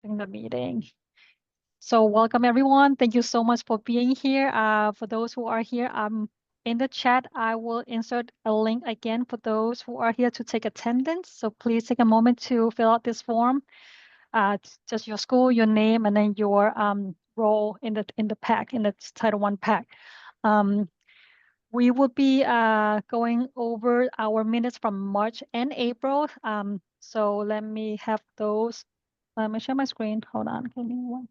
in the meeting. So welcome everyone. Thank you so much for being here. For those who are here, in the chat, I will insert a link again for those who are here to take attendance. So please take a moment to fill out this form. Just your school, your name, and then your role in the pack, in the Title I pack. We will be going over our minutes from March and April. So let me have those. Let me share my screen. Hold on. Give me one.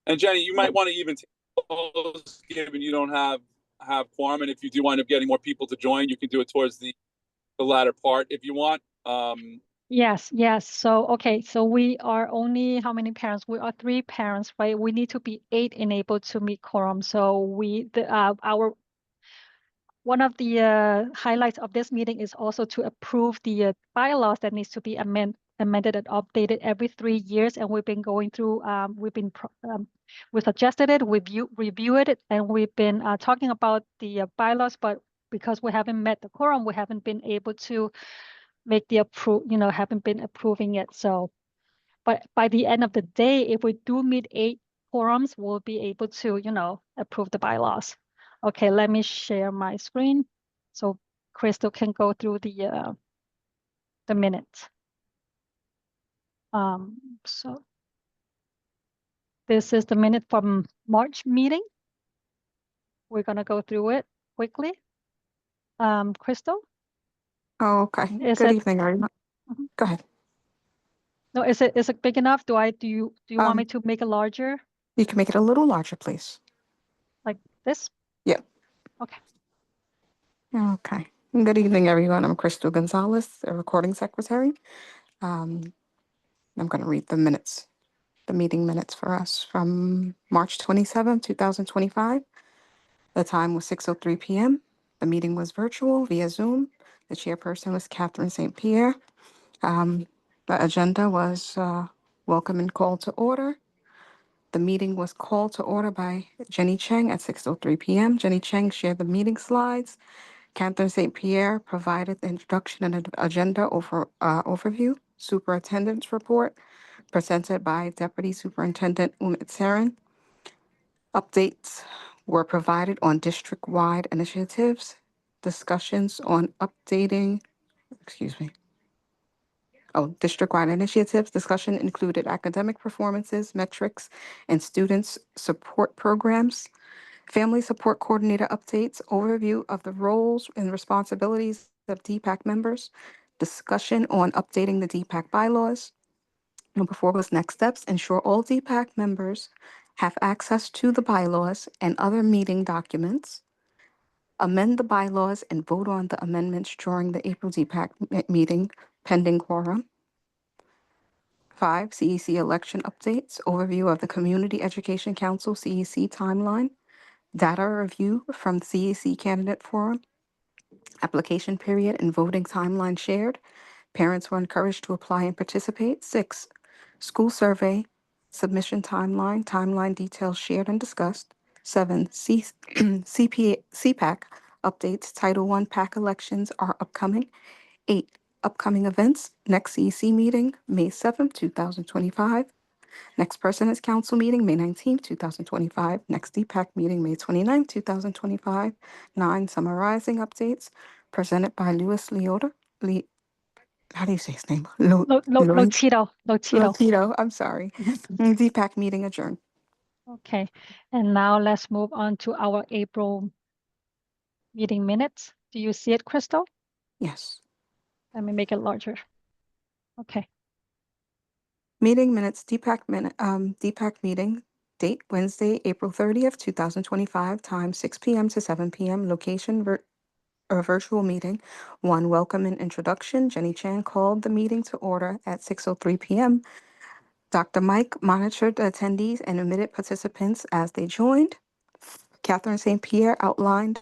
And Jenny, you might want to even take those, given you don't have quorum, and if you do wind up getting more people to join, you can do it towards the latter part if you want. Yes. So, okay. So we are only, how many parents? We are 3 parents, right? We need to be 8 enabled to meet quorum. So one of the highlights of this meeting is also to approve the bylaws that needs to be amended and updated every 3 years. And we've been going through, we suggested it, reviewed it, and we've been talking about the bylaws, but because we haven't met the quorum, we haven't been able to make the haven't been approving it. So, but by the end of the day, if we do meet 8 quorums, we'll be able to, approve the bylaws. Okay, let me share my screen so Crystal can go through the minutes. So this is the minute from March meeting. We're gonna go through it quickly. Crystal? Oh, okay. Good evening, everyone. Go ahead. No, is it big enough? Do you want me to make it larger? You can make it a little larger, please. Like this? Yeah. Okay. Okay. Good evening, everyone. I'm Crystal Gonzalez, the recording secretary. I'm going to read the minutes, the meeting minutes for us from March 27, 2025. The time was 6:03 p.m. The meeting was virtual via Zoom. The chairperson was Catherine St. Pierre. The agenda was welcome and call to order. The meeting was called to order by Jennie Cheng at 6:03 p.m. Jennie Cheng shared the meeting slides. Catherine St. Pierre provided the introduction and agenda overview. Superintendent's report presented by Deputy Superintendent Umit Saran. Updates were provided on district-wide initiatives. Discussions on district-wide initiatives. Discussion included academic performances, metrics, and students' support programs. Family support coordinator updates, overview of the roles and responsibilities of DPAC members, discussion on updating the DPAC bylaws. Number 4 was next steps, ensure all DPAC members have access to the bylaws and other meeting documents. Amend the bylaws and vote on the amendments during the April DPAC meeting pending quorum. 5, CEC election updates, overview of the Community Education Council CEC timeline, data review from the CEC Candidate Forum, application period and voting timeline shared. Parents were encouraged to apply and participate. 6, school survey, submission timeline details shared and discussed. 7, CPAC updates, Title I PAC elections are upcoming. 8, upcoming events, next CEC meeting, May 7th, 2025. Next President's Council meeting, May 19th, 2025. Next DPAC meeting, May 29th, 2025. 9, summarizing updates presented by Louis Leota. How do you say his name? Lotito, I'm sorry. DPAC meeting adjourned. Okay, and now let's move on to our April meeting minutes. Do you see it, Crystal? Yes. Let me make it larger. Okay. Meeting minutes, DPAC meeting, date Wednesday, April 30th, 2025, time 6 p.m. to 7 p.m., location virtual meeting. 1, welcome and introduction. Jennie Cheng called the meeting to order at 6:03 p.m. Dr. Mike monitored the attendees and admitted participants as they joined. Catherine St. Pierre outlined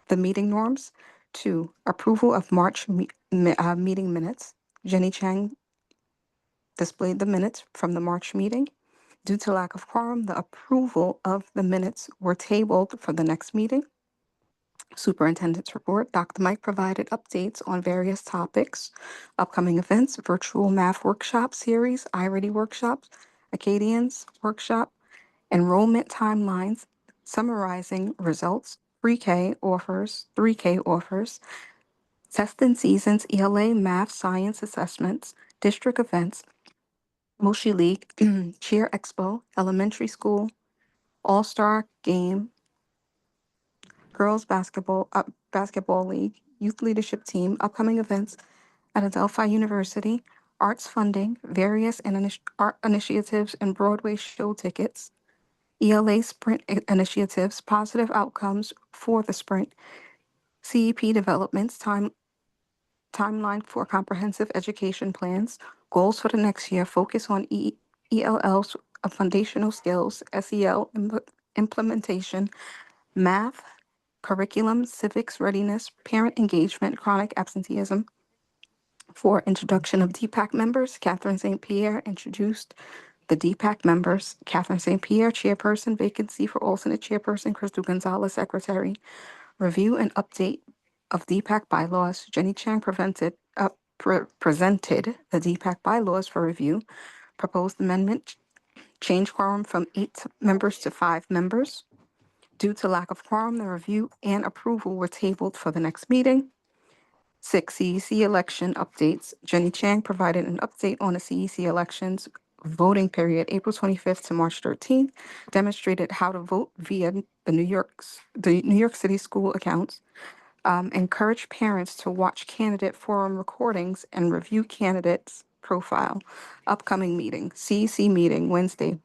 the meeting norms. 2, approval of March meeting minutes. Jennie Cheng displayed the minutes from the March meeting. Due to lack of quorum, the approval of the minutes were tabled for the next meeting. Superintendent's report. Dr. Mike provided updates on various topics, upcoming events, virtual math workshop series, iReady workshops, Acadians workshop, enrollment timelines, summarizing results, pre-K offers, 3K offers, testing seasons, ELA math science assessments, district events, Moshi League, Cheer Expo, elementary school, All-Star Game, girls basketball league, youth leadership team, upcoming events at Adelphi University, arts funding, various art initiatives and Broadway show tickets, ELA sprint initiatives, positive outcomes for the sprint, CEP developments, timeline for comprehensive education plans, goals for the next year, focus on ELL's foundational skills, SEL implementation, math, curriculum, civics readiness, parent engagement, chronic absenteeism. For introduction of DPAC members, Catherine St. Pierre introduced the DPAC members. Catherine St. Pierre, chairperson, vacancy for alternate chairperson, Crystal Gonzalez, secretary. Review and update of DPAC bylaws. Jennie Cheng presented the DPAC bylaws for review. Proposed amendment, change quorum from 8 members to 5 members. Due to lack of quorum, the review and approval were tabled for the next meeting. 6, CEC election updates. Jennie Chang provided an update on the CEC elections voting period, April 25th to March 13th, demonstrated how to vote via the New York City school accounts, encouraged parents to watch candidate forum recordings and review candidates' profile. Upcoming meeting, CEC meeting, Wednesday,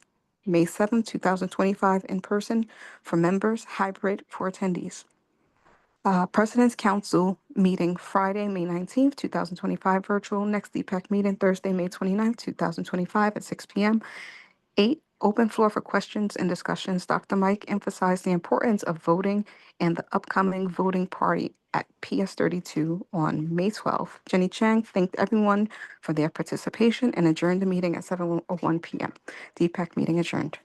May 7th, 2025, in person for members, hybrid for attendees. President's Council meeting, Friday, May 19th, 2025, virtual. Next DPAC meeting, Thursday, May 29th, 2025, at 6 p.m. 8, open floor for questions and discussions. Dr. Mike emphasized the importance of voting and the upcoming voting party at PS 32 on May 12th. Jennie Chang thanked everyone for their participation and adjourned the meeting at 7:01 p.m. DPAC meeting adjourned.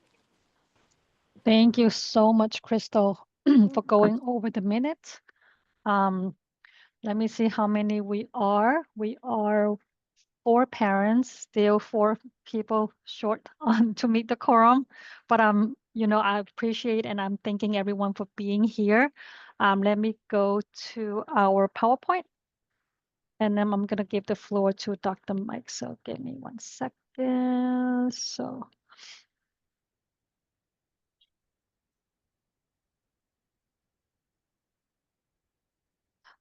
Thank you so much, Crystal, for going over the minutes. Let me see how many we are. We are 4 parents, still 4 people short on to meet the quorum. But I appreciate and I'm thanking everyone for being here. Let me go to our PowerPoint, and then I'm gonna give the floor to Dr. Mike. So give me 1 second.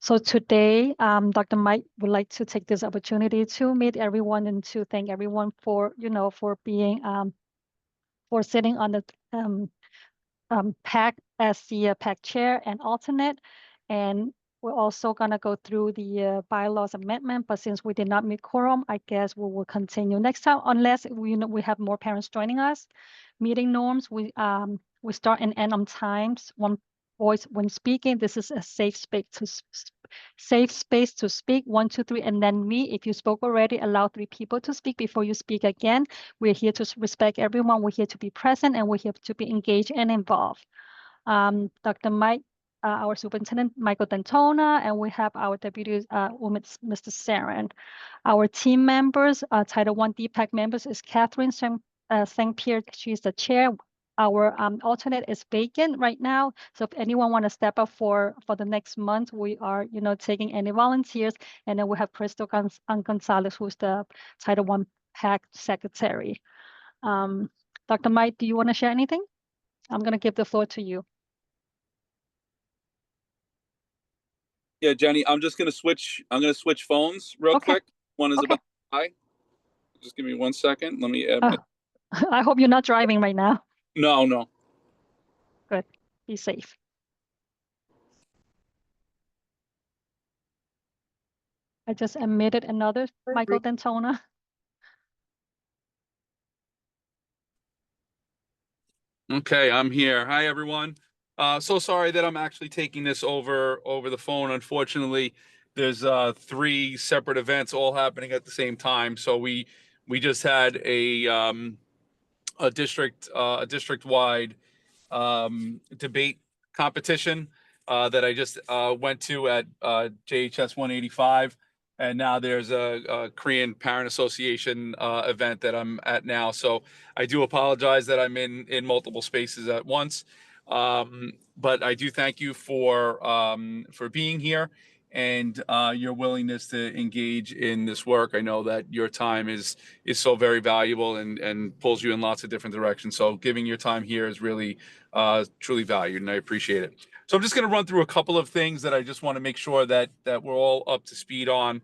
So today, Dr. Mike would like to take this opportunity to meet everyone and to thank everyone for, for being, for sitting on the PAC as the PAC chair and alternate. And we're also gonna go through the bylaws amendment, but since we did not meet quorum, I guess we will continue next time, unless we have more parents joining us. Meeting norms, we start and end on times. One voice when speaking. This is a safe space to speak. 1, 2, 3, and then me. If you spoke already, allow 3 people to speak before you speak again. We're here to respect everyone. We're here to be present, and we're here to be engaged and involved. Dr. Mike, our superintendent, Michael Dantona, and we have our deputy, Umit, Mr. Saran. Our team members, Title I DPAC members is Catherine St. Pierre. She's the chair. Our alternate is vacant right now. So if anyone want to step up for the next month, we are, taking any volunteers. And then we have Crystal Gonzalez, who's the Title I PAC secretary. Dr. Mike, do you want to share anything? I'm going to give the floor to you. Yeah, Jennie, I'm going to switch phones real quick. One is about to die. Just give me 1 second. Let me add I hope you're not driving right now. No. Good. Be safe. I just admitted another Michael Dantona. Okay, I'm here. Hi, everyone. So sorry that I'm actually taking this over the phone. Unfortunately, there's 3 separate events all happening at the same time. So we just had a district-wide debate competition that I just went to at JHS 185. And now there's a Korean Parent Association event that I'm at now. So I do apologize that I'm in multiple spaces at once. But I do thank you for being here and your willingness to engage in this work. I know that your time is so very valuable and pulls you in lots of different directions. So giving your time here is really truly valued, and I appreciate it. So I'm just going to run through a couple of things that I just want to make sure that we're all up to speed on.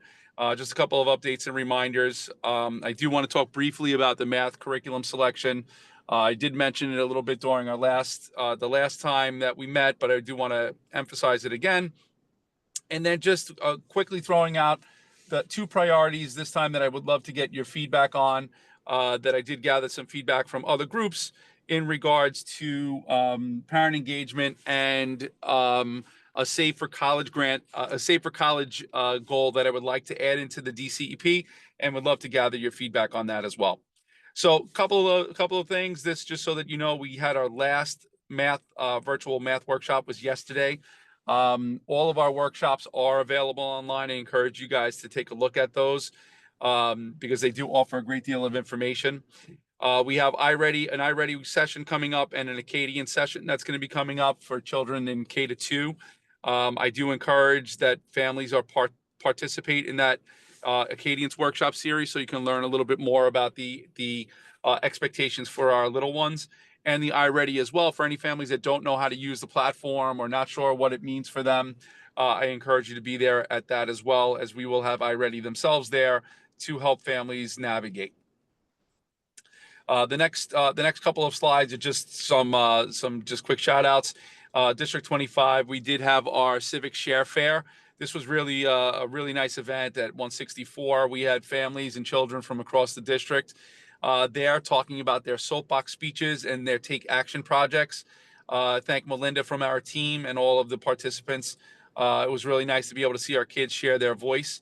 Just a couple of updates and reminders. I do want to talk briefly about the math curriculum selection. I did mention it a little bit during our the last time that we met, but I do want to emphasize it again. And then just quickly throwing out the 2 priorities this time that I would love to get your feedback on, that I did gather some feedback from other groups in regards to parent engagement and a safer college grant, a safer college goal that I would like to add into the DCEP, and would love to gather your feedback on that as well. So a couple of things. This just so that you know, we had our last virtual math workshop was yesterday. All of our workshops are available online. I encourage you guys to take a look at those because they do offer a great deal of information. We have an iReady session coming up and an Acadian session that's going to be coming up for children in K to 2. I do encourage that families participate in that Acadians workshop series so you can learn a little bit more about the expectations for our little ones, and the iReady as well for any families that don't know how to use the platform or not sure what it means for them. I encourage you to be there at that as well, as we will have iReady themselves there to help families navigate. The next couple of slides are just some just quick shout outs. District 25, we did have our Civic Share Fair. This was really a really nice event at 164. We had families and children from across the district there talking about their soapbox speeches and their take action projects. Thank Melinda from our team and all of the participants. It was really nice to be able to see our kids share their voice.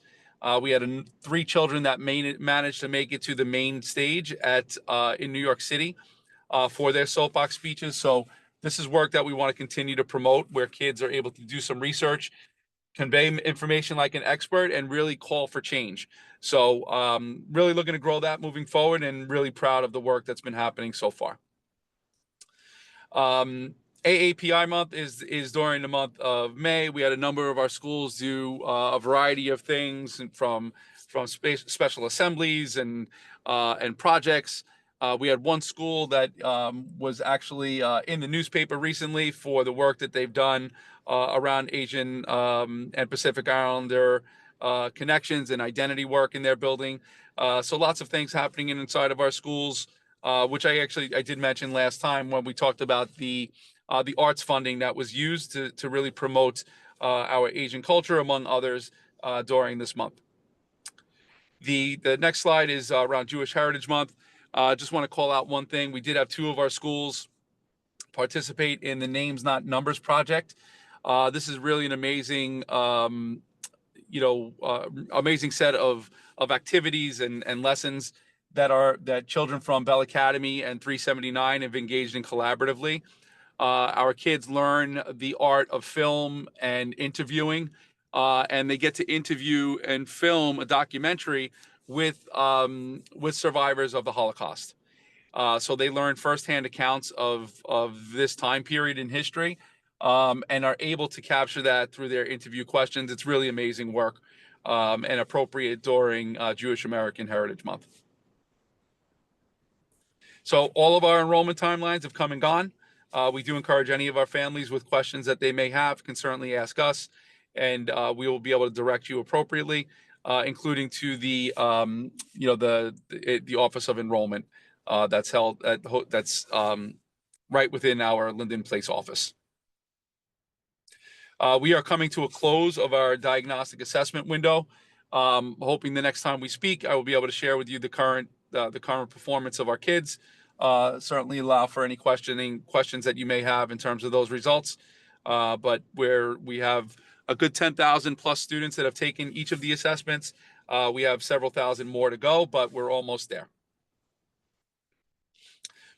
We had 3 children that managed to make it to the main stage in New York City for their soapbox speeches. So this is work that we want to continue to promote, where kids are able to do some research, convey information like an expert, and really call for change. So really looking to grow that moving forward, and really proud of the work that's been happening so far. AAPI month is during the month of May. We had a number of our schools do a variety of things, from special assemblies and projects. We had one school that was actually in the newspaper recently for the work that they've done around Asian and Pacific Islander connections and identity work in their building. So lots of things happening inside of our schools, which I did mention last time when we talked about the arts funding that was used to really promote our Asian culture, among others, during this month. The next slide is around Jewish Heritage Month. Just want to call out one thing. We did have 2 of our schools participate in the Names Not Numbers project. This is really an amazing, amazing set of activities and lessons that children from Bell Academy and 379 have engaged in collaboratively. Our kids learn the art of film and interviewing, and they get to interview and film a documentary with survivors of the Holocaust. So they learn firsthand accounts of this time period in history, and are able to capture that through their interview questions. It's really amazing work, and appropriate during Jewish American Heritage Month. So all of our enrollment timelines have come and gone. We do encourage any of our families with questions that they may have can certainly ask us, and we will be able to direct you appropriately, including to the Office of Enrollment that's held that's right within our Linden Place office. We are coming to a close of our diagnostic assessment window. Hoping the next time we speak, I will be able to share with you the current performance of our kids. Certainly allow for any questions that you may have in terms of those results. But we have a good 10,000 plus students that have taken each of the assessments. We have several thousand more to go, but we're almost there.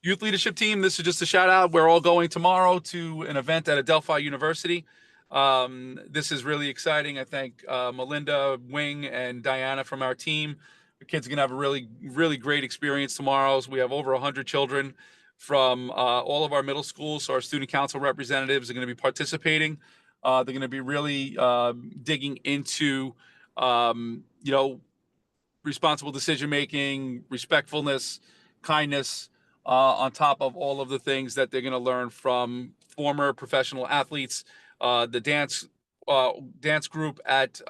Youth leadership team, this is just a shout out. We're all going tomorrow to an event at Adelphi University. This is really exciting. I thank Melinda, Wing, and Diana from our team. The kids are going to have a really, really great experience tomorrow. So we have over 100 children from all of our middle schools. So our student council representatives are going to be participating. They're going to be really digging into, you know, responsible decision-making, respectfulness, kindness, on top of all of the things that they're going to learn from former professional athletes. The dance group at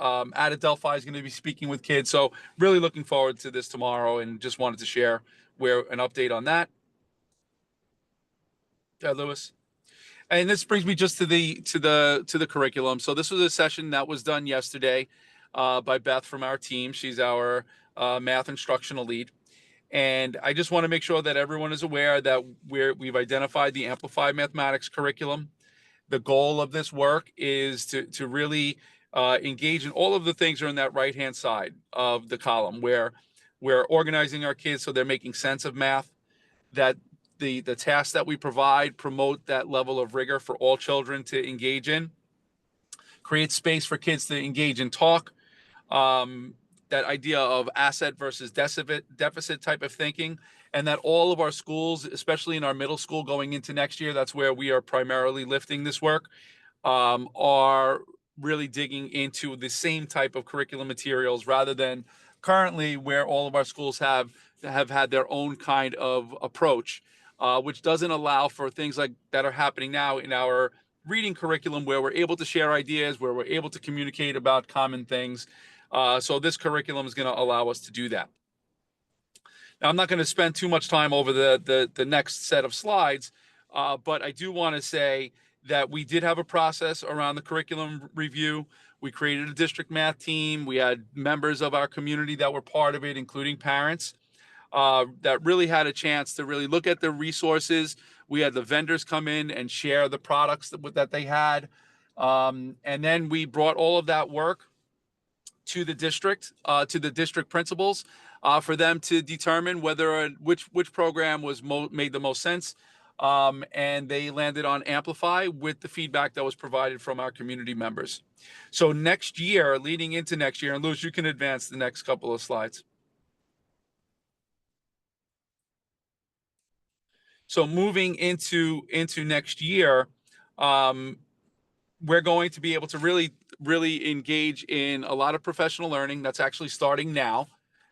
Delphi is going to be speaking with kids. So really looking forward to this tomorrow, and just wanted to share an update on that. Lewis. And this brings me just to the curriculum. So this was a session that was done yesterday by Beth from our team. She's our math instructional lead. And I just want to make sure that everyone is aware that we've identified the Amplified Mathematics curriculum. The goal of this work is to really engage in all of the things that are in that right-hand side of the column, where we're organizing our kids so they're making sense of math, that the tasks that we provide promote that level of rigor for all children to engage in, create space for kids to engage in talk, that idea of asset versus deficit type of thinking, and that all of our schools, especially in our middle school going into next year, that's where we are primarily lifting this work, are really digging into the same type of curriculum materials, rather than currently where all of our schools have had their own kind of approach, which doesn't allow for things like that are happening now in our reading curriculum, where we're able to share ideas, where we're able to communicate about common things. So this curriculum is going to allow us to do that. Now, I'm not going to spend too much time over the next set of slides, but I do want to say that we did have a process around the curriculum review. We created a district math team. We had members of our community that were part of it, including parents, that really had a chance to really look at the resources. We had the vendors come in and share the products that they had. And then we brought all of that work to the district principals, for them to determine which program was made the most sense. And they landed on Amplify with the feedback that was provided from our community members. So next year, leading into next year, and Lewis, you can advance the next couple of slides. So moving into next year, we're going to be able to really engage in a lot of professional learning that's actually starting now.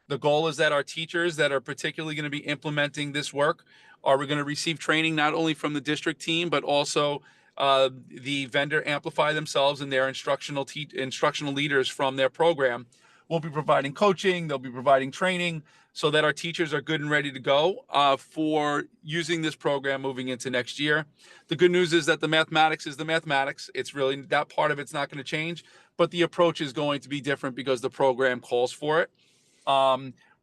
The goal is that our teachers that are particularly going to be implementing this work are going to receive training not only from the district team, but also the vendor Amplify themselves and their instructional leaders from their program will be providing coaching. They'll be providing training so that our teachers are good and ready to go for using this program moving into next year. The good news is that the mathematics is the mathematics. It's really, that part of it's not going to change, but the approach is going to be different because the program calls for it.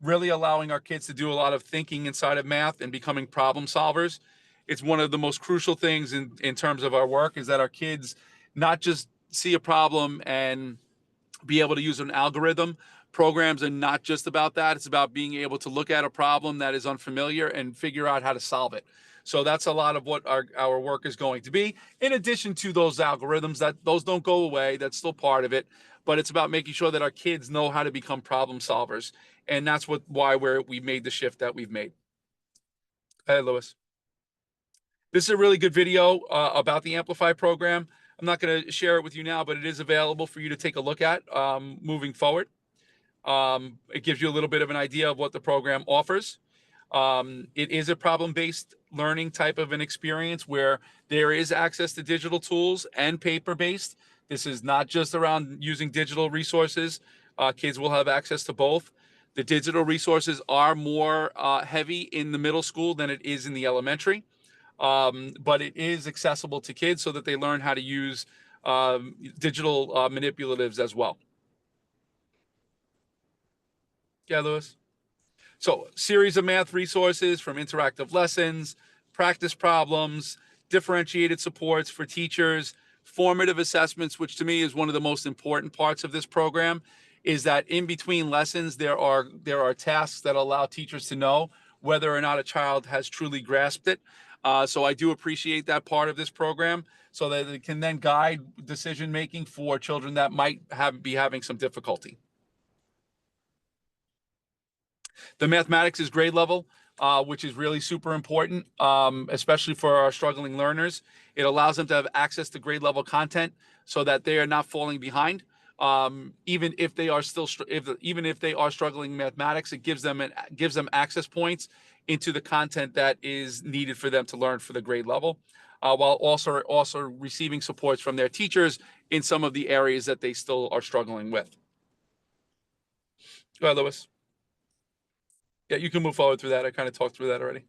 Really allowing our kids to do a lot of thinking inside of math and becoming problem solvers. It's one of the most crucial things in terms of our work, is that our kids not just see a problem and be able to use an algorithm. Programs are not just about that. It's about being able to look at a problem that is unfamiliar and figure out how to solve it. So that's a lot of what our work is going to be. In addition to those algorithms, those don't go away. That's still part of it. But it's about making sure that our kids know how to become problem solvers. And that's why we made the shift that we've made. Hey, Lewis. This is a really good video about the Amplify program. I'm not going to share it with you now, but it is available for you to take a look at moving forward. It gives you a little bit of an idea of what the program offers. It is a problem-based learning type of an experience where there is access to digital tools and paper-based. This is not just around using digital resources. Kids will have access to both. The digital resources are more heavy in the middle school than it is in the elementary. But it is accessible to kids so that they learn how to use digital manipulatives as well. Yeah, Lewis. So, series of math resources, from interactive lessons, practice problems, differentiated supports for teachers, formative assessments, which to me is one of the most important parts of this program, is that in between lessons, there are tasks that allow teachers to know whether or not a child has truly grasped it. So I do appreciate that part of this program, so that it can then guide decision making for children that might be having some difficulty. The mathematics is grade level, which is really super important, especially for our struggling learners. It allows them to have access to grade level content so that they are not falling behind. Even if they are even if they are struggling in mathematics, it gives them access points into the content that is needed for them to learn for the grade level, while also receiving supports from their teachers in some of the areas that they still are struggling with. Go ahead, Lewis. Yeah, you can move forward through that. I kind of talked through that already.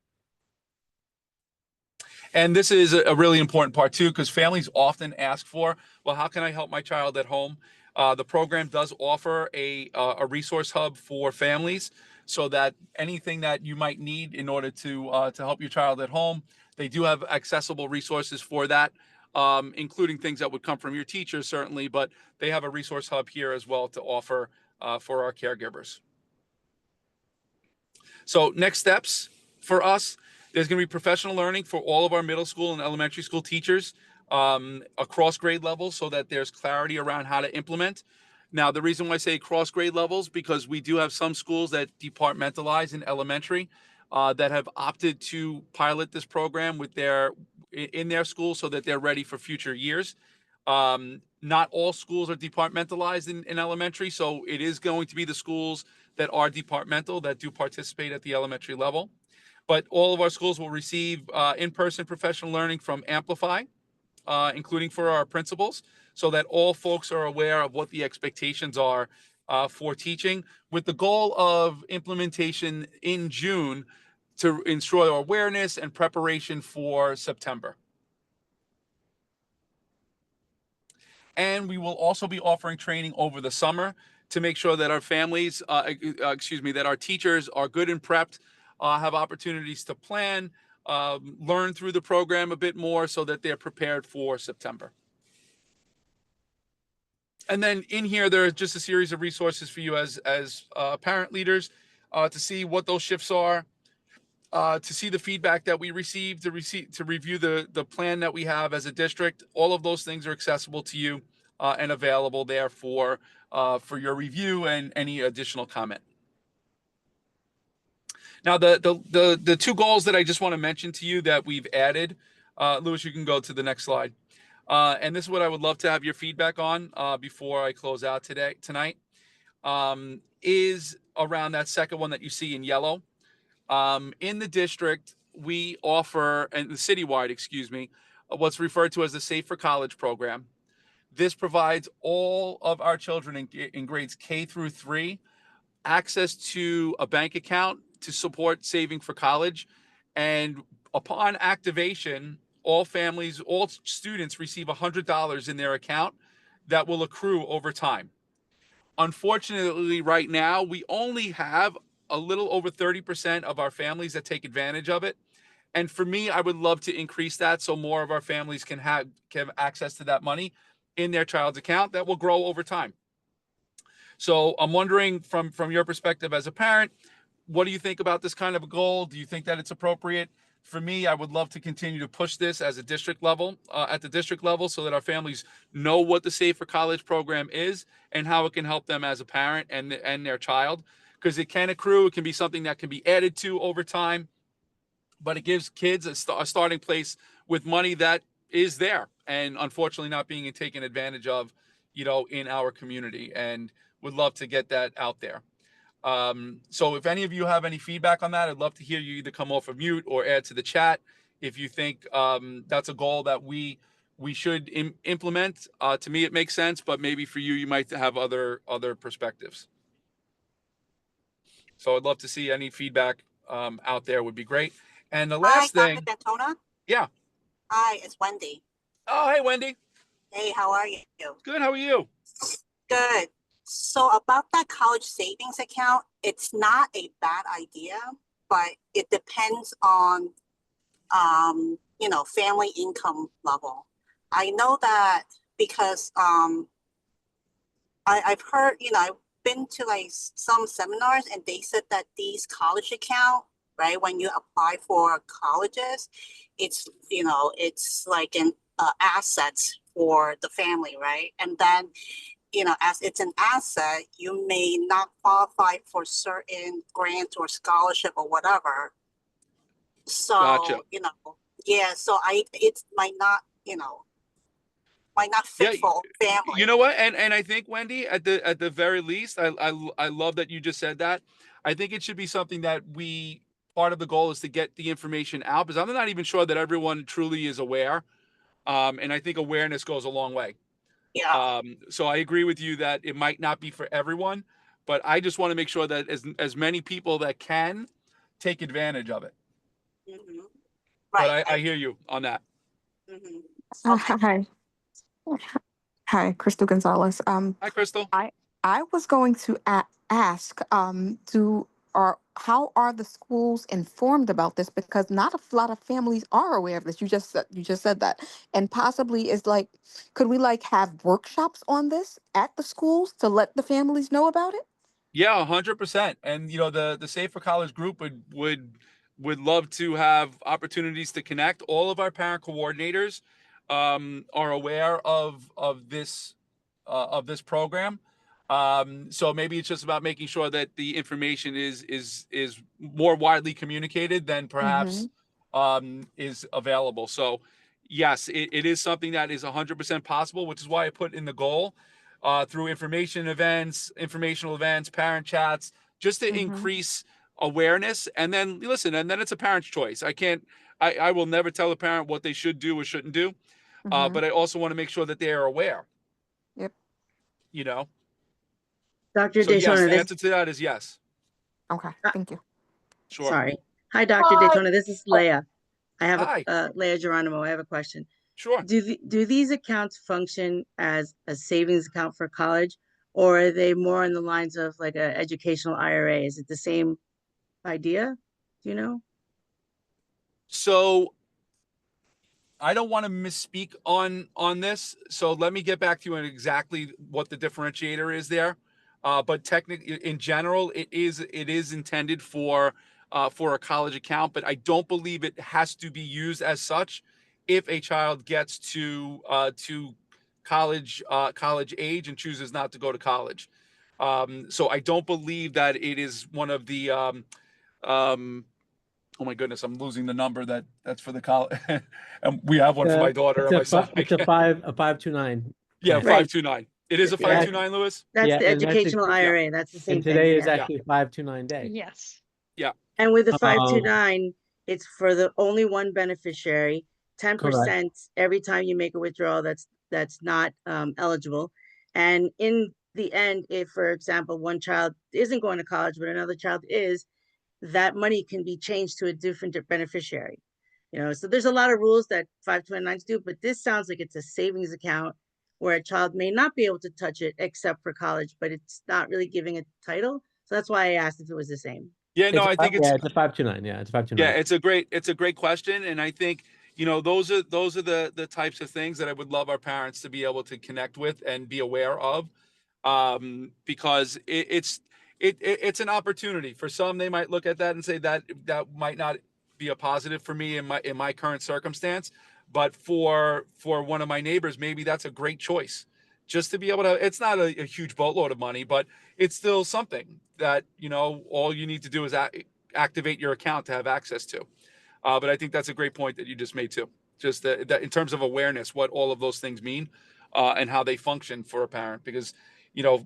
And this is a really important part too, because families often ask for, well, how can I help my child at home? The program does offer a resource hub for families, so that anything that you might need in order to help your child at home, they do have accessible resources for that, including things that would come from your teachers, certainly, but they have a resource hub here as well to offer for our caregivers. So next steps for us, there's going to be professional learning for all of our middle school and elementary school teachers across grade levels, so that there's clarity around how to implement. Now, the reason why I say cross grade levels, because we do have some schools that departmentalize in elementary that have opted to pilot this program in their school so that they're ready for future years. Not all schools are departmentalized in elementary, so it is going to be the schools that are departmental that do participate at the elementary level. But all of our schools will receive in-person professional learning from Amplify, including for our principals, so that all folks are aware of what the expectations are for teaching, with the goal of implementation in June to ensure awareness and preparation for September. And we will also be offering training over the summer to make sure that our families, that our teachers are good and prepped, have opportunities to plan, learn through the program a bit more, so that they're prepared for September. And then in here, there are just a series of resources for you as parent leaders to see what those shifts are, to see the feedback that we receive, to review the plan that we have as a district. All of those things are accessible to you and available there for your review and any additional comment. Now, the two goals that I just want to mention to you that we've added, Lewis, you can go to the next slide. And this is what I would love to have your feedback on before I close out tonight, is around that second one that you see in yellow. In the district, we offer, and the citywide, what's referred to as the Safe for College program. This provides all of our children in grades K through 3 access to a bank account to support saving for college. And upon activation, all students receive $100 in their account that will accrue over time. Unfortunately, right now, we only have a little over 30% of our families that take advantage of it. And for me, I would love to increase that so more of our families can have access to that money in their child's account that will grow over time. So I'm wondering from your perspective as a parent, what do you think about this kind of a goal? Do you think that it's appropriate? For me, I would love to continue to push this as a district level, at the district level, so that our families know what the Safe for College program is and how it can help them as a parent and their child, because it can accrue. It can be something that can be added to over time, but it gives kids a starting place with money that is there and unfortunately not being taken advantage of, in our community, and would love to get that out there. So if any of you have any feedback on that, I'd love to hear you either come off of mute or add to the chat if you think that's a goal that we should implement. To me, it makes sense, but maybe for you, you might have other perspectives. So I'd love to see any feedback out there would be great. And the last thing, Dr. Dantona? Yeah. Hi, it's Wendy. Oh, hey, Wendy. Hey, how are you? Good. How are you? Good. So about that college savings account, it's not a bad idea, but it depends on, family income level. I know that because I've heard, I've been to like some seminars and they said that these college account right? When you apply for colleges, it's, you know, it's like an assets for the family, right? And then, you know, as it's an asset, you may not qualify for certain grants or scholarship or whatever. So, Gotcha. you know, yeah, so it might not, you know, might not fit Yeah, for all family. you know what? And I think, Wendy, at the very least, I love that you just said that. I think it should be something that part of the goal is to get the information out, because I'm not even sure that everyone truly is aware. And I think awareness goes a long way. Yeah. So I agree with you that it might not be for everyone, but I just want to make sure that as many people that can take advantage of it. Mm-hmm. But Right. I hear you on that. Mm-hmm. Hi. Hi, Crystal Gonzalez. Hi, Crystal. I was going to ask, how are the schools informed about this? Because not a lot of families are aware of this. You just said that, and possibly is like, could we like have workshops on this at the schools to let the families know about it? Yeah, 100%. And you know, the Safer College group would love to have opportunities to connect. All of our parent coordinators are aware of this program. So maybe it's just about making sure that the information is more widely communicated than perhaps is available. So yes, it is something that is 100% possible, which is why I put in the goal through informational events, parent chats, just to increase awareness. And then listen, and then it's a parent's choice. I will never tell a parent what they should do or shouldn't do. But I also want to make sure that they are aware. Yep. You know. Dr. So yes, Daytona, the answer to that is yes. Okay, thank you. Sure. sorry. Hi, Dr. Daytona. This is Leah. I have Hi. Leah Geronimo. I have a question. Sure. Do these accounts function as a savings account for college, or are they more on the lines of like an educational IRA? Is it the same idea? Do you know? So I don't want to misspeak on this. So let me get back to you on exactly what the differentiator is there. But technically, in general, it is intended for a college account, but I don't believe it has to be used as such if a child gets to college age and chooses not to go to college. So I don't believe that it is one of the oh my goodness, I'm losing the number that's for the college. And we have one for my daughter and my son. It's a 529. Yeah, Right. 529. It is a Yeah. 529, Lewis? That's Yeah, the and that's educational IRA. That's the same And thing. today is Yeah. actually 529 day. Yes. And with the Um, 529, it's for the only one beneficiary, 10% Correct. every time you make a withdrawal that's not eligible. And in the end, if, for example, one child isn't going to college, but another child is, that money can be changed to a different beneficiary. You know, so there's a lot of rules that 529s do, but this sounds like it's a savings account where a child may not be able to touch it except for college, but it's not really giving a title. So that's why I asked if it was the same. Yeah, no, I think it's a 529. Yeah, it's 529. yeah, it's a great question. And I think, you know, those are the types of things that I would love our parents to be able to connect with and be aware of. Because it's an opportunity. For some, they might look at that and say that might not be a positive for me in my current circumstance, but for one of my neighbors, maybe that's a great choice. Just to be able to, it's not a huge boatload of money, but it's still something that, you know, all you need to do is activate your account to have access to. But I think that's a great point that you just made too. Just that in terms of awareness, what all of those things mean, and how they function for a parent. Because, you know,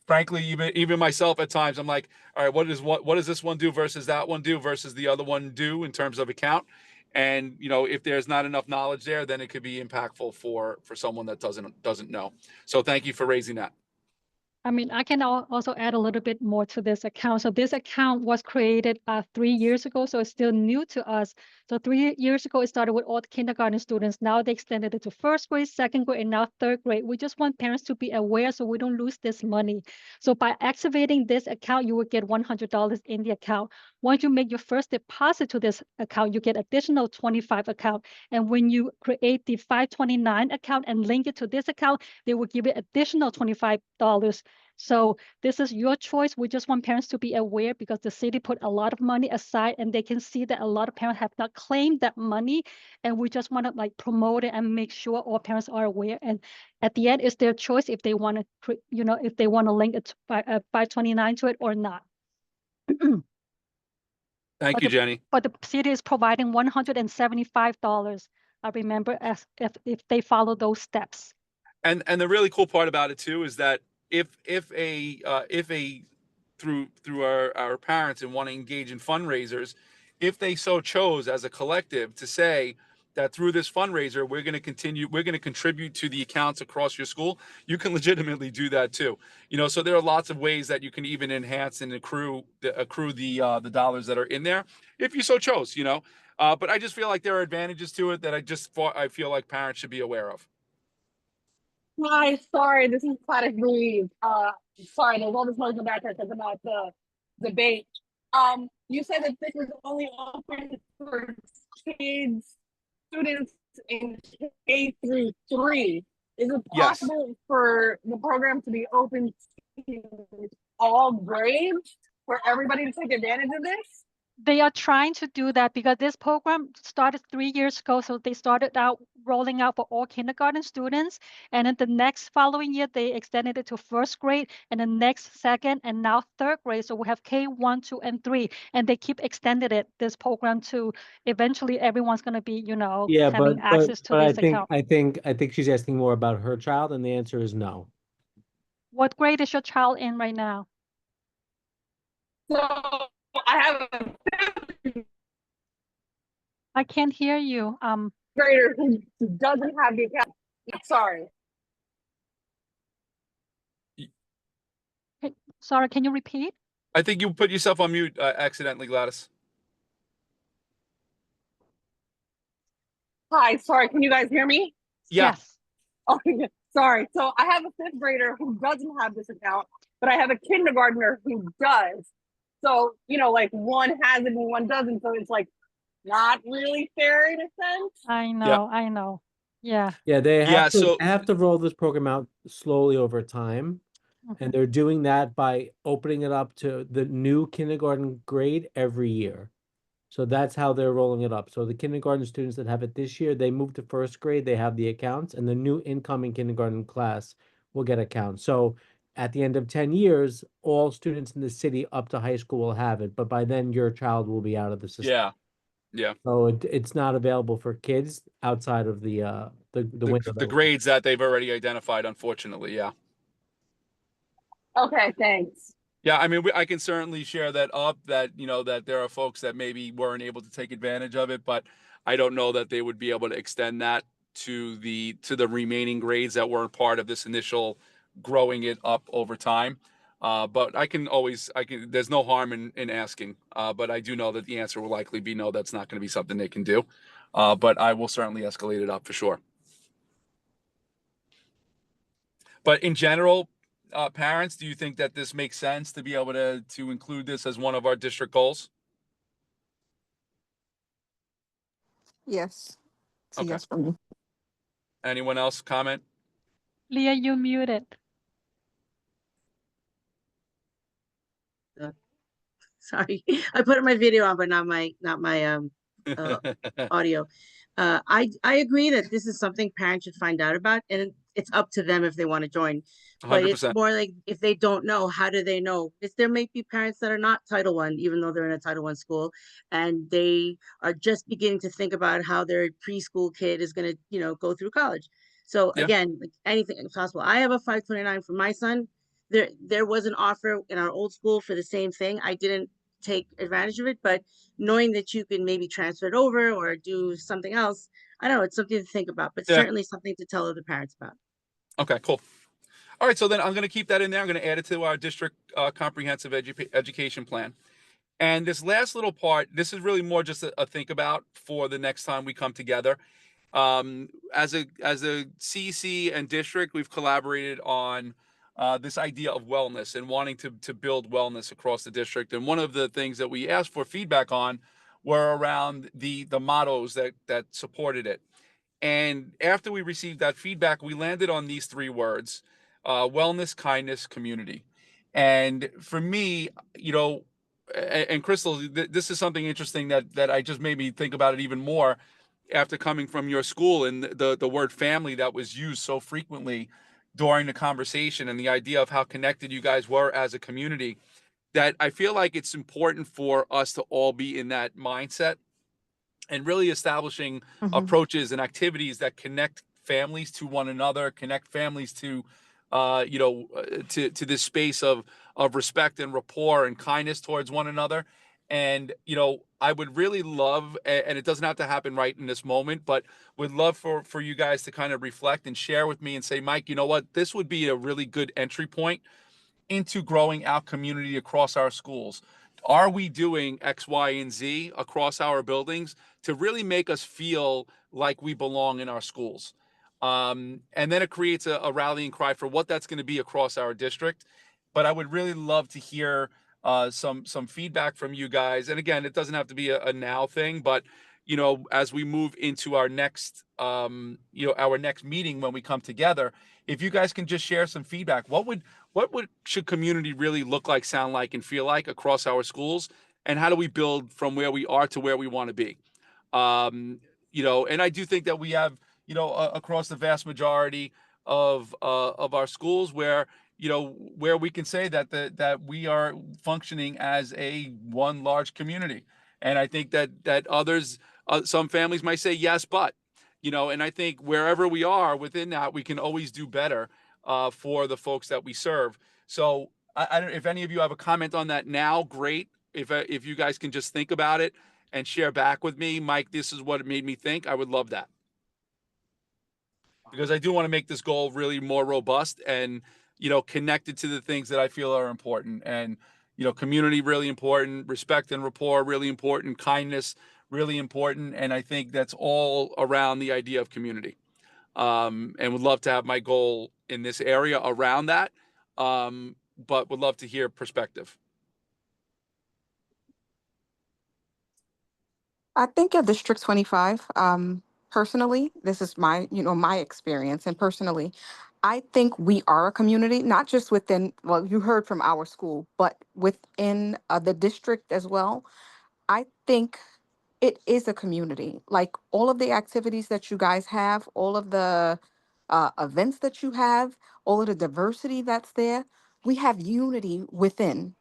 frankly, even myself at times, I'm like, all right, what does this one do versus that one do versus the other one do in terms of account? And, you know, if there's not enough knowledge there, then it could be impactful for someone that doesn't know. So thank you for raising that. I mean, I can also add a little bit more to this account. So this account was created 3 years ago, so it's still new to us. So 3 years ago, it started with all the kindergarten students. Now they extended it to first grade, second grade, and now third grade. We just want parents to be aware so we don't lose this money. So by activating this account, you will get $100 in the account. Once you make your first deposit to this account, you get additional $25 account. And when you create the 529 account and link it to this account, they will give you additional $25 So this is your choice. We just want parents to be aware because the city put a lot of money aside and they can see that a lot of parents have not claimed that money. And we just want to like promote it and make sure all parents are aware. And at the end, it's their choice if they want to, if they want to link it to 529 to it or not. Thank you, Jenny. But the city is providing $175. I remember as if they follow those steps. And the really cool part about it too is that if through our parents and want to engage in fundraisers, if they so chose as a collective to say that through this fundraiser we're going to contribute to the accounts across your school, you can legitimately do that too. So there are lots of ways that you can even enhance and accrue the dollars that are in there if you so chose. But I just feel like there are advantages to it that I feel like parents should be aware of. Hi, sorry, this is Claudia Louise. Sorry, there's all this noise in the background because about the debate. You said that this is only open for students in K through 3. Is it Yes. possible for the program to be open to all grades for everybody to take advantage of this? They are trying to do that because this program started 3 years ago. So they started out rolling out for all kindergarten students. And then the next following year, they extended it to 1st grade and the next 2nd and now 3rd grade. So we have K1, 2, and 3. And they keep extending this program to eventually everyone's going to be, Yeah, having access to but this account. I think she's asking more about her child, and the answer is no. What grade is your child in right now? So I have a I can't hear you. grader who doesn't have the account. Sorry. Sorry, can you repeat? I think you put yourself on mute accidentally, Gladys. Hi, sorry, can you guys hear me? Yeah. Yes. Okay, sorry. So I have a 5th grader who doesn't have this account, but I have a kindergartner who does. So, like one has it and one doesn't. So it's like not really fair in a sense. I know. Yeah. Yeah, they Yeah, have to roll this program out slowly over time. And they're doing that by opening it up to the new kindergarten grade every year. So that's how they're rolling it up. So the kindergarten students that have it this year, they move to 1st grade, they have the accounts, and the new incoming kindergarten class will get accounts. So at the end of 10 years, all students in the city up to high school will have it, but by then your child will be out of the system. Yeah. So it's not available for kids outside of the window. The grades that they've already identified, unfortunately. Yeah. Okay, thanks. Yeah, I mean, I can certainly share that up, that that there are folks that maybe weren't able to take advantage of it, but I don't know that they would be able to extend that to the remaining grades that weren't part of this initial growing it up over time. But there's no harm in asking. But I do know that the answer will likely be no, that's not going to be something they can do. But I will certainly escalate it up for sure. But in general, parents, do you think that this makes sense to be able to include this as one of our district goals? Yes. It's a Okay. yes for me. Anyone else comment? Leah, you muted. Sorry, I put my video on, but not my audio. I agree that this is something parents should find out about, and it's up to them if they want to join. But 100%. it's more like if they don't know, how do they know? Because there may be parents that are not Title I, even though they're in a Title I school, and they are just beginning to think about how their preschool kid is going to, go through college. So Yeah. again, like anything is possible. I have a 529 for my son. There was an offer in our old school for the same thing. I didn't take advantage of it, but knowing that you can maybe transfer it over or do something else, I don't know, it's something to think about, but Yeah. certainly something to tell other parents about. Okay, cool. All right, so then I'm going to keep that in there. I'm going to add it to our district comprehensive education plan. And this last little part, this is really more just a think about for the next time we come together. As a CEC and district, we've collaborated on this idea of wellness and wanting to build wellness across the district. And one of the things that we asked for feedback on were around the mottos that supported it. And after we received that feedback, we landed on these 3 words. wellness, kindness, community. And for me, you know, and Crystal, this is something interesting that I just made me think about it even more after coming from your school, and the word family that was used so frequently during the conversation, and the idea of how connected you guys were as a community, that I feel like it's important for us to all be in that mindset and really establishing approaches and activities that connect families to one another, connect families to to this space of respect and rapport and kindness towards one another. And I would really love, and it doesn't have to happen right in this moment, but would love for you guys to kind of reflect and share with me and say, Mike, you know what, this would be a really good entry point into growing our community across our schools. Are we doing X, Y, and Z across our buildings to really make us feel like we belong in our schools? And then it creates a rallying cry for what that's going to be across our district. But I would really love to hear some feedback from you guys. And again, it doesn't have to be a now thing, but as we move into our next our next meeting when we come together, if you guys can just share some feedback, what should community really look like, sound like, and feel like across our schools, and how do we build from where we are to where we want to be? And I do think that we have across the vast majority of our schools where where we can say that we are functioning as a one large community. And I think that others, some families might say yes, but and I think wherever we are within that, we can always do better for the folks that we serve. So I don't, if any of you have a comment on that now, great. If you guys can just think about it and share back with me, Mike, this is what it made me think, I would love that. Because I do want to make this goal really more robust and connected to the things that I feel are important. And community really important, respect and rapport really important, kindness really important, and I think that's all around the idea of community. And would love to have my goal in this area around that, but would love to hear perspective. I think of District 25, personally, this is my, my experience, and personally, I think we are a community, not just within, well, you heard from our school, but within the district as well. I think it is a community. Like all of the activities that you guys have, all of the events that you have, all of the diversity that's there, we have unity within,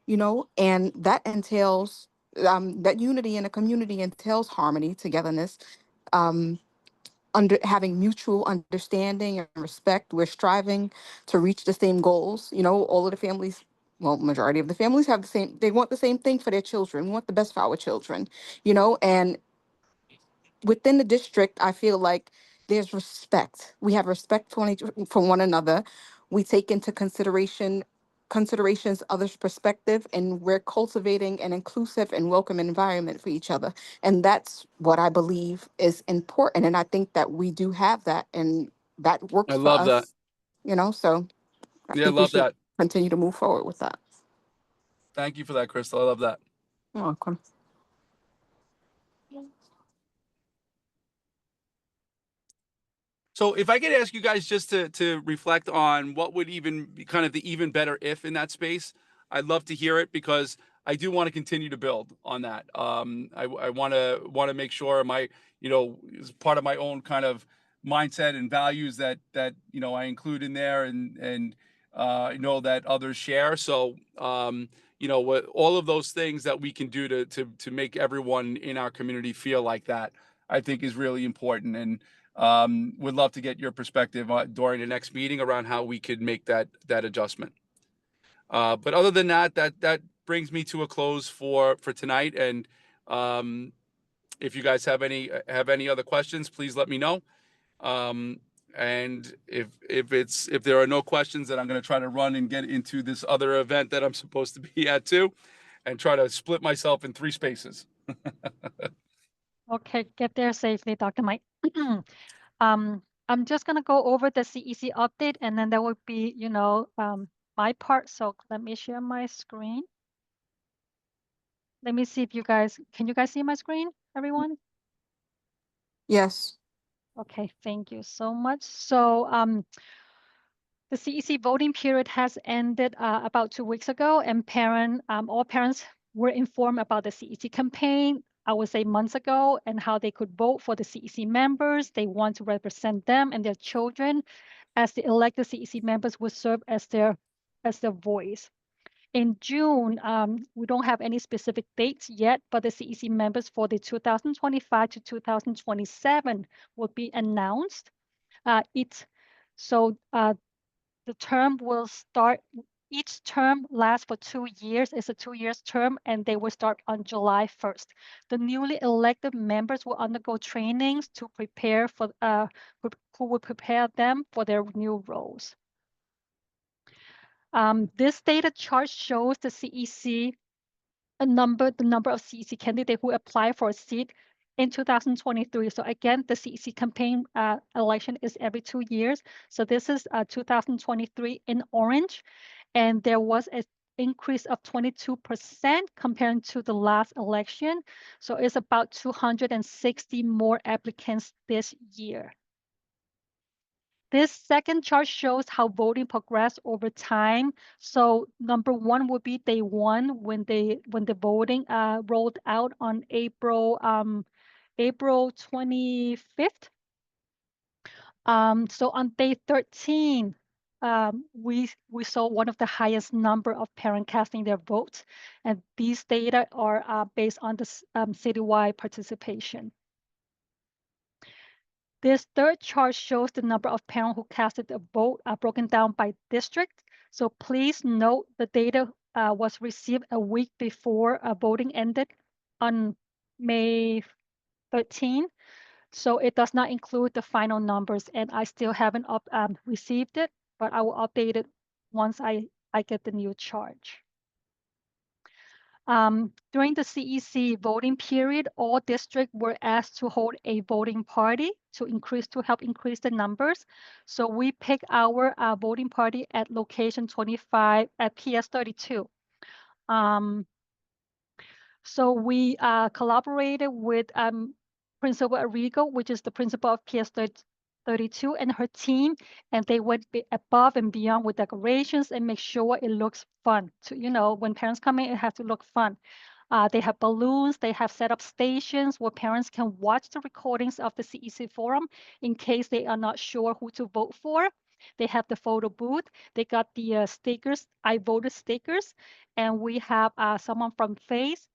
and that entails that unity in a community entails harmony, togetherness, um, under having mutual understanding and respect. We're striving to reach the same goals. All of the families, well, majority of the families have the same, they want the same thing for their children. We want the best for our children, and within the district, I feel like there's respect. We have respect for one another. We take into considerations others' perspective, and we're cultivating an inclusive and welcome environment for each other. And that's what I believe is important. And I think that we do have that, and that works I for love that. us. So I Yeah, think we love should that. continue to move forward with that. Thank you for that, Crystal. I love that. You're welcome. So if I could ask you guys just to reflect on what would even be kind of the even better if in that space, I'd love to hear it, because I do want to continue to build on that. I want to make sure my, as part of my own kind of mindset and values that I include in there, and that others share. So what all of those things that we can do to make everyone in our community feel like that, I think is really important. And would love to get your perspective during the next meeting around how we could make that adjustment. But other than that brings me to a close for tonight. And if you guys have any other questions, please let me know. And if there are no questions, then I'm going to try to run and get into this other event that I'm supposed to be at too, and try to split myself in 3 spaces. Okay, get there safely, Dr. Mike. I'm just gonna go over the CEC update, and then there will be, my part. So let me share my screen. Let me see if can you guys see my screen, everyone? Yes. Okay, thank you so much. So The CEC voting period has ended about 2 weeks ago, and all parents were informed about the CEC campaign, I would say months ago, and how they could vote for the CEC members. They want to represent them and their children, as the elected CEC members will serve as their voice. In June, we don't have any specific dates yet, but the CEC members for the 2025 to 2027 will be announced. The term will start, each term lasts for 2 years. It's a 2 years term, and they will start on July 1st. The newly elected members will undergo trainings to prepare for, who will prepare them for their new roles. This data chart shows the CEC, the number of CEC candidates who apply for a seat in 2023. So again, the CEC campaign election is every 2 years. So this is 2023 in orange, and there was an increase of 22% compared to the last election. So it's about 260 more applicants this year. This second chart shows how voting progressed over time. So number 1 would be day 1 when the voting rolled out on April 25th. So on day 13, we saw one of the highest number of parents casting their votes, and these data are based on the citywide participation. This third chart shows the number of parents who casted a vote broken down by district. So please note the data was received a week before voting ended on May 13. So it does not include the final numbers, and I still haven't received it, but I will update it once I get the new charge. During the CEC voting period, all districts were asked to hold a voting party to help increase the numbers. So we picked our voting party at location 25 at PS 32. So we collaborated with Principal Arrigo, which is the principal of PS 32, and her team, and they went above and beyond with decorations and make sure it looks fun. When parents come in, it has to look fun. They have balloons, they have set up stations where parents can watch the recordings of the CEC forum in case they are not sure who to vote for. They have the photo booth. They got the stickers, I voted stickers, and we have someone from FACE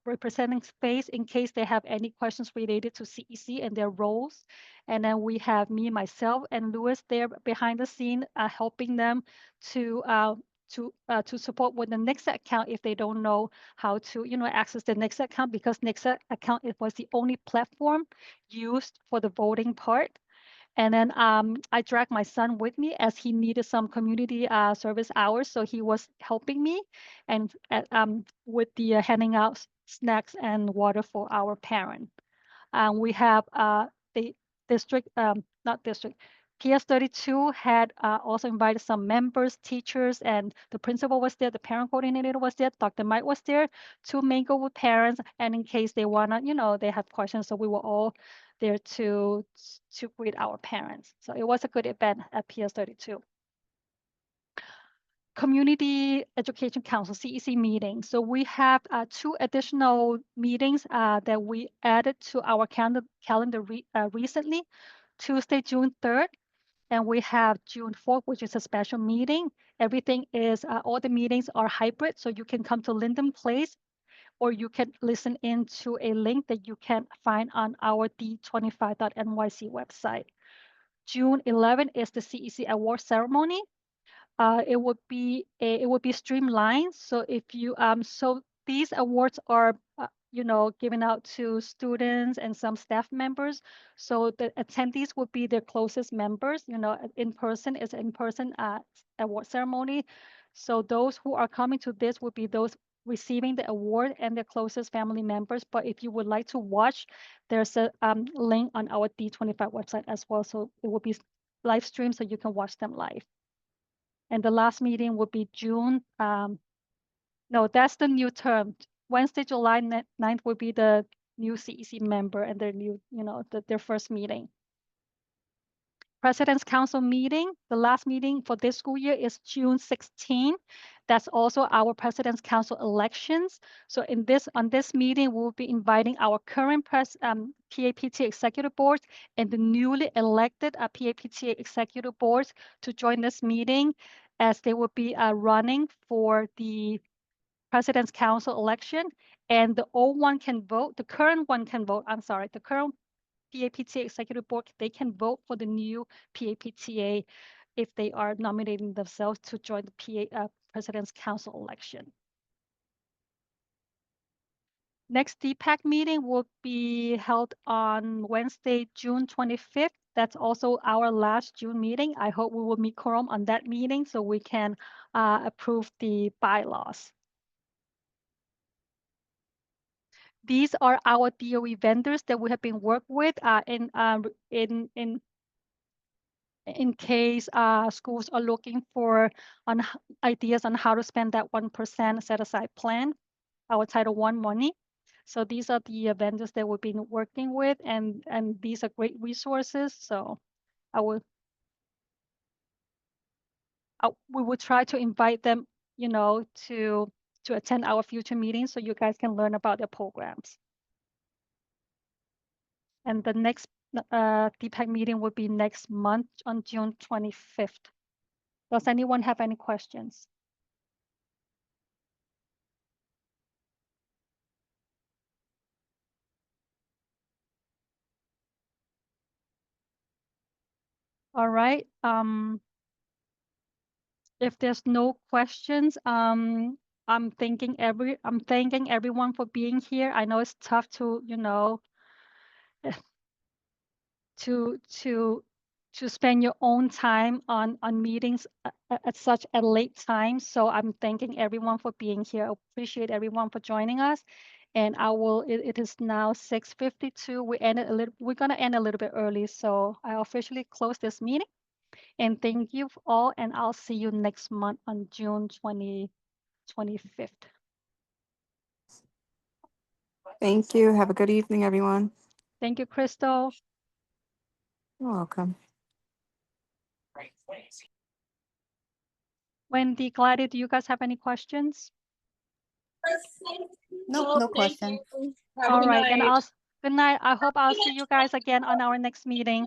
representing FACE in case they have any questions related to CEC and their roles. And then we have me, myself, and Louis there behind the scene helping them to support with the Nexa account if they don't know how to access the Nexa account, because Nexa account was the only platform used for the voting part. And then I dragged my son with me as he needed some community service hours. So he was helping me and with the handing out snacks and water for our parents. We have the district, not district, PS 32 had also invited some members, teachers, and the principal was there, the parent coordinator was there, Dr. Mike was there to mingle with parents, and in case they wanna, they have questions. So we were all there to greet our parents. So it was a good event at PS 32. Community Education Council, CEC meeting. So we have 2 additional meetings that we added to our calendar recently. Tuesday, June 3rd, and we have June 4th, which is a special meeting. Everything is, all the meetings are hybrid, so you can come to Linden Place, or you can listen in to a link that you can find on our d25.nyc website. June 11th is the CEC award ceremony. It would be streamlined. So if you so these awards are given out to students and some staff members. So the attendees would be their closest members. In person is in-person award ceremony. So those who are coming to this would be those receiving the award and their closest family members. But if you would like to watch, there's a link on our D25 website as well. So it will be live streamed so you can watch them live. And the last meeting will be June. No, that's the new term. Wednesday, July 9th will be the new CEC member and their new, their first meeting. President's Council meeting, the last meeting for this school year is June 16. That's also our President's Council elections. So on this meeting, we'll be inviting our current PAPT executive boards and the newly elected PAPT executive boards to join this meeting, as they will be running for the President's Council election. And the old one can vote, the current one can vote, I'm sorry, the current PAPTA executive board, they can vote for the new PAPTA if they are nominating themselves to join the President's Council election. Next DPAC meeting will be held on Wednesday, June 25th. That's also our last June meeting. I hope we will meet quorum on that meeting so we can approve the bylaws. These are our DOE vendors that we have been working with in case schools are looking for ideas on how to spend that 1% set aside plan, our Title I money. So these are the vendors that we've been working with, and these are great resources. So we will try to invite them, to attend our future meetings so you guys can learn about their programs. And the next DPAC meeting will be next month on June 25th. Does anyone have any questions? All right. If there's no questions, I'm thanking everyone for being here. I know it's tough to, to spend your own time on meetings at such a late time. So I'm thanking everyone for being here. I appreciate everyone for joining us. And it is now 6:52. We're gonna end a little bit early. So I officially close this meeting. And thank you all, and I'll see you next month on June 25th. Thank you. Have a good evening, everyone. Thank you, Crystal. You're welcome. Wendy, Gladys, do you guys have any questions? Nope, no question. All right, and good night. I hope I'll see you guys again on our next meeting.